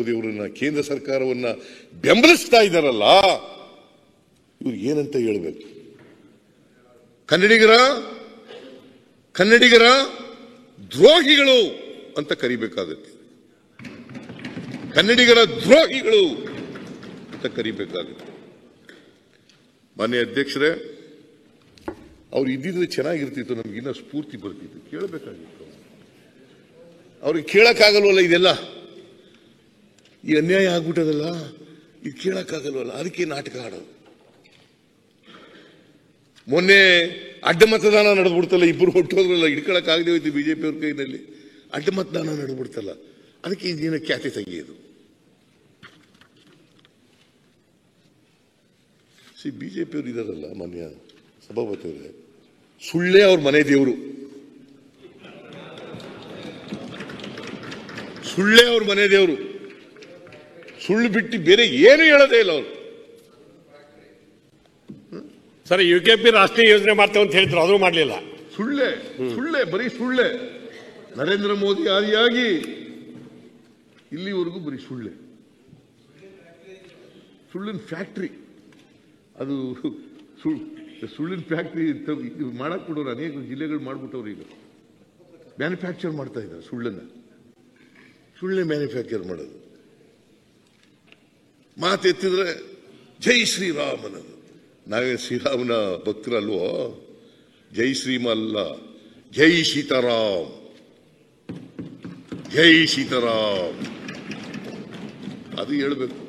ಮೋದಿ ಅವರನ್ನ ಕೇಂದ್ರ ಸರ್ಕಾರವನ್ನ ಬೆಂಬಲಿಸ್ತಾ ಇದ್ದಾರಲ್ಲ, ಇವ್ರು ಏನಂತ ಹೇಳ್ಬೇಕು? ಕನ್ನಡಿಗರ ದ್ರೋಹಿಗಳು ಅಂತ ಕರಿಬೇಕಾಗುತ್ತೆ. ಕನ್ನಡಿಗರ ದ್ರೋಹಿಗಳು ಅಂತ ಕರಿಬೇಕಾಗುತ್ತೆ. ಮಾನ್ಯ ಅಧ್ಯಕ್ಷರೇ, ಅವ್ರು ಇದ್ದಿದ್ರೆ ಚೆನ್ನಾಗಿರ್ತಿತ್ತು, ನಮ್ಗಿನ್ನ ಸ್ಫೂರ್ತಿ ಬರ್ತಿತ್ತು. ಕೇಳಬೇಕಾಗಿತ್ತು. ಅವ್ರಿಗೆ ಕೇಳಕ್ಕಾಗಲ್ವಲ್ಲ ಇದೆಲ್ಲ, ಈ ಅನ್ಯಾಯ ಆಗ್ಬಿಟ್ಟದಲ್ಲ, ಇದು ಕೇಳಕ್ಕಾಗಲ್ವಲ್ಲ, ಅದಕ್ಕೆ ನಾಟಕ ಆಡೋದು. ಮೊನ್ನೆ ಅಡ್ಡ ಮತದಾನ ನಡೆದ್ಬಿಡ್ತಲ್ಲ, ಇಬ್ಬರು ಹೊಟ್ಟೋದ್ರಲ್ಲ, ಹಿಡ್ಕೊಳಕ್ಕಾಗದೆ ಹೋಯ್ತು ಬಿಜೆಪಿ ಅವ್ರ ಕೈನಲ್ಲಿ. ಅಡ್ಡ ಮತದಾನ ನಡೆದ್ಬಿಡ್ತಲ್ಲ, ಅದಕ್ಕೆ ಇದೇನ ಖ್ಯಾತಿ ತೆಗೆಯೋದು. ಬಿಜೆಪಿ ಅವರು ಇದಾರಲ್ಲ, ಮಾನ್ಯ ಸಭಾಪತಿಯವರೇ, ಸುಳ್ಳೇ ಅವ್ರ ಮನೆ ದೇವರು, ಸುಳ್ಳೇ ಅವ್ರ ಮನೆ ದೇವರು. ಸುಳ್ಳು ಬಿಟ್ಟು ಬೇರೆ ಏನು ಹೇಳೋದೇ ಇಲ್ಲ ಅವರು. ಸರ್, ಯುಕೆಪಿ ರಾಷ್ಟ್ರೀಯ ಯೋಜನೆ ಮಾಡ್ತೇವೆ ಅಂತ ಹೇಳಿದ್ರು, ಅದೂ ಮಾಡಲಿಲ್ಲ. ಸುಳ್ಳೇ, ಬರೀ ಸುಳ್ಳೇ. ನರೇಂದ್ರ ಮೋದಿ ಆದಿಯಾಗಿ ಇಲ್ಲಿವರೆಗೂ ಬರೀ ಸುಳ್ಳಿನ ಫ್ಯಾಕ್ಟ್ರಿ. ಅದು ಸುಳ್ಳಿನ ಫ್ಯಾಕ್ಟ್ರಿ ಮಾಡಕ್ ಕೊಡೋರು ಅನೇಕ ಜಿಲ್ಲೆಗಳು ಮಾಡ್ಬಿಟ್ಟವ್ರು. ಈಗ ಮ್ಯಾನುಫ್ಯಾಕ್ಚರ್ ಮಾಡ್ತಾ ಇದ್ದಾರೆ ಸುಳ್ಳೆ ಮ್ಯಾನುಫ್ಯಾಕ್ಚರ್ ಮಾಡೋದು. ಮಾತೆತ್ತಿದ್ರೆ ಜೈ ಶ್ರೀರಾಮ್ ಅನ್ನೋದು. ನಾವೇ ಶ್ರೀರಾಮನ ಭಕ್ತರಲ್ವೋ? ಜೈ ಶ್ರೀಮ ಅಲ್ಲ, ಜೈ ಸೀತಾರಾಮ್, ಜೈ ಸೀತಾರಾಮ್ ಅದು ಹೇಳ್ಬೇಕು.